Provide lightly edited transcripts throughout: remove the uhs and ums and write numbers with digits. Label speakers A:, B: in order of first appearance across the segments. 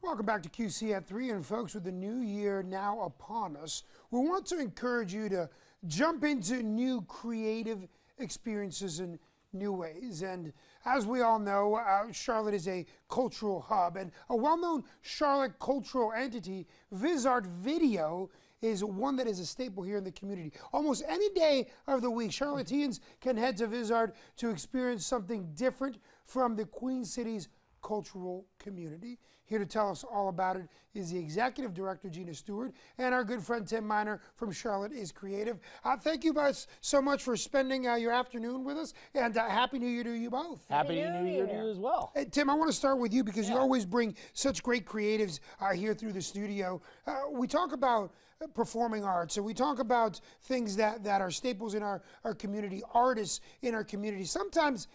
A: Welcome back to QC at 3, and folks, with the new year now upon us, we want to encourage you to jump into new creative experiences in new ways. And as we all know, Charlotte is a cultural hub, and a well-known Charlotte cultural entity, VisArt Video, is one that is a staple here in the community. Almost any day of the week, Charlotteans can head to VisArt to experience something different from the Queen City's cultural community. Here to tell us all about it is the Executive Director, Gina Stewart, and our good friend Tim Miner from Charlotte is Creative. Thank you guys so much for spending your afternoon with us, and Happy New Year to you both.
B: Happy New Year to you as well.
A: Hey, Tim, I want to start with you because you always bring such great creatives here through the studio. We talk about performing arts, and we talk about things that are staples in our community, artists in our community. Sometimes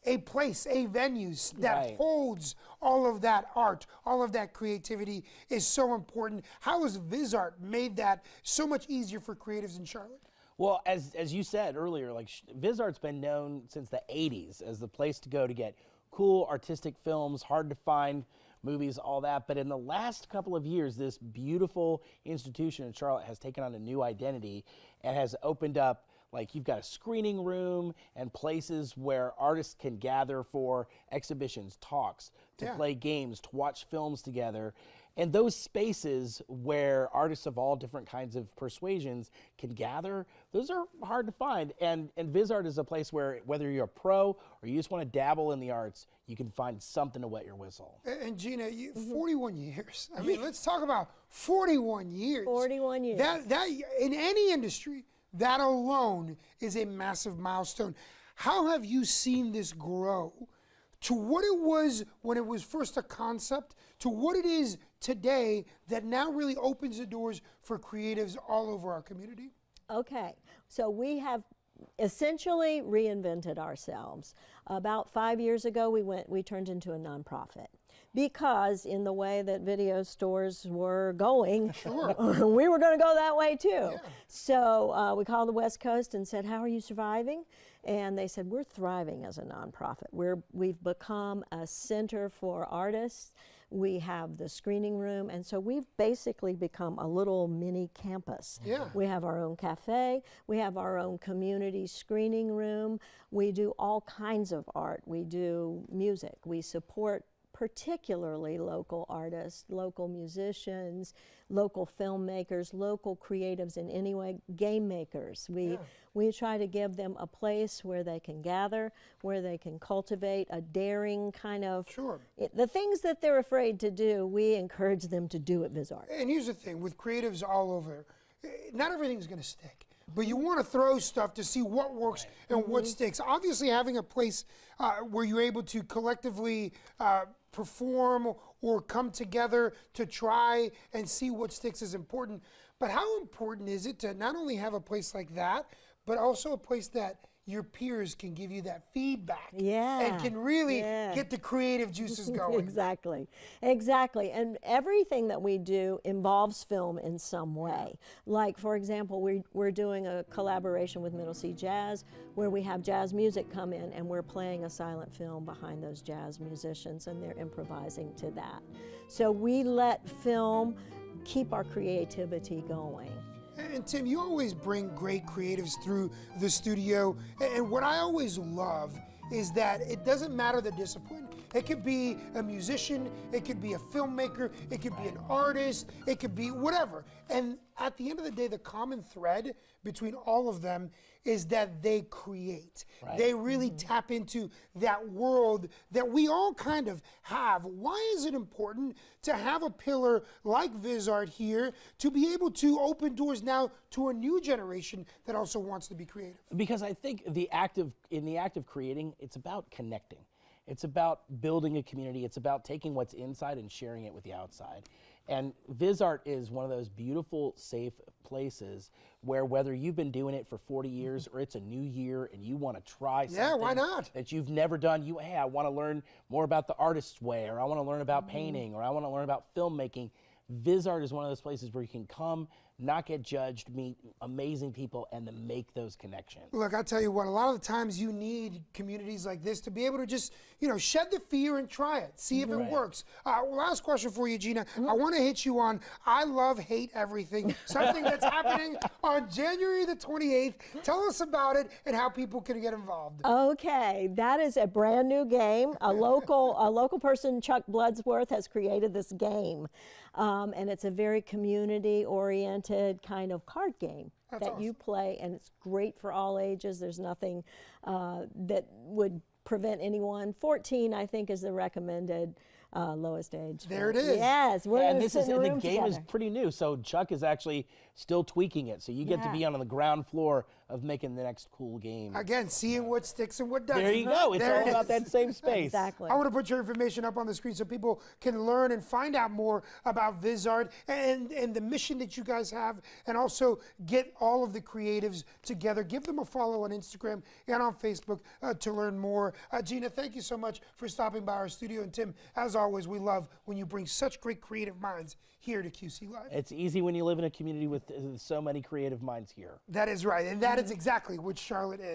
A: a place, a venue that holds all of that art, all of that creativity is so important. How has VisArt made that so much easier for creatives in Charlotte?
B: Well, as you said earlier, like VisArt's been known since the 80s as the place to go to get cool artistic films, hard to find movies, all that. But in the last couple of years, this beautiful institution in Charlotte has taken on a new identity and has opened up, like, you've got a screening room and places where artists can gather for exhibitions, talks, to play games, to watch films together. And those spaces where artists of all different kinds of persuasions can gather, those are hard to find. And VisArt is a place where, whether you're a pro or you just want to dabble in the arts, you can find something to wet your whistle.
A: And Gina, 41 years. I mean, let's talk about 41 years.
C: 41 years.
A: That in any industry, that alone is a massive milestone. How have you seen this grow to what it was when it was first a concept to what it is today that now really opens the doors for creatives all over our community?
C: Okay, so we have essentially reinvented ourselves. About 5 years ago, we turned into a nonprofit. Because in the way that video stores were going, we were going to go that way too. Yeah. So we called the West Coast and said, how are you surviving? And they said, we're thriving as a nonprofit. We've become a center for artists. We have the screening room, and so we've basically become a little mini campus.
A: Yeah.
C: We have our own cafe, we have our own community screening room, we do all kinds of art, we do music, we support particularly local artists, local musicians, local filmmakers, local creatives in any way, game makers. We try to give them a place where they can gather, where they can cultivate a daring kind of, the things that they're afraid to do, we encourage them to do at VisArt.
A: And here's the thing, with creatives all over, not everything's going to stick. But you want to throw stuff to see what works and what sticks. Obviously, having a place where you're able to collectively perform or come together to try and see what sticks is important. But how important is it to not only have a place like that, but also a place that your peers can give you that feedback and can really get the creative juices going?
C: Exactly, exactly. And everything that we do involves film in some way. Like, for example, we're doing a collaboration with Middle C Jazz where we have jazz music come in and we're playing a silent film behind those jazz musicians and they're improvising to that. So we let film keep our creativity going.
A: And Tim, you always bring great creatives through the studio. And what I always love is that it doesn't matter the discipline. It could be a musician, it could be a filmmaker, it could be an artist, it could be whatever. And at the end of the day, the common thread between all of them is that they create. They really tap into that world that we all kind of have. Why is it important to have a pillar like VisArt here to be able to open doors now to a new generation that also wants to be creative?
B: Because I think in the act of creating, it's about connecting. It's about building a community. It's about taking what's inside and sharing it with the outside. And VisArt is one of those beautiful, safe places where whether you've been doing it for 40 years or it's a new year and you want to try something
A: why not?
B: that you've never done, hey, I want to learn more about the artist's way, or I want to learn about painting, or I want to learn about filmmaking. VisArt is one of those places where you can come, not get judged, meet amazing people, and then make those connections.
A: Look, I'll tell you what, a lot of the times you need communities like this to be able to just, shed the fear and try it, see if it works. Last question for you, Gina. I want to hit you on I Love, Hate Everything, something that's happening on January the 28th. Tell us about it and how people can get involved.
C: Okay, that is a brand new game. A local person, Chuck Bloodsworth, has created this game. And it's a very community-oriented kind of card game that you play, and it's great for all ages. There's nothing that would prevent anyone. 14, I think, is the recommended lowest age.
A: There it is.
C: Yes, we're
B: And
C: gonna
B: this
C: sit
B: is
C: in a
B: the
C: room
B: game is
C: together.
B: pretty new, so Chuck is actually still tweaking it. So you get to be on the ground floor of making the next cool game.
A: Again, seeing what sticks and what doesn't.
B: There you go. It's
A: There
B: all
A: it
B: about
A: is.
B: that same space.
C: Exactly.
A: I want to put your information up on the screen so people can learn and find out more about VisArt and the mission that you guys have, and also get all of the creatives together. Give them a follow on Instagram and on Facebook to learn more. Gina, thank you so much for stopping by our studio. And Tim, as always, we love when you bring such great creative minds here to QC Live.
B: It's easy when you live in a community with so many creative minds here.
A: That is right, and that is exactly what Charlotte is.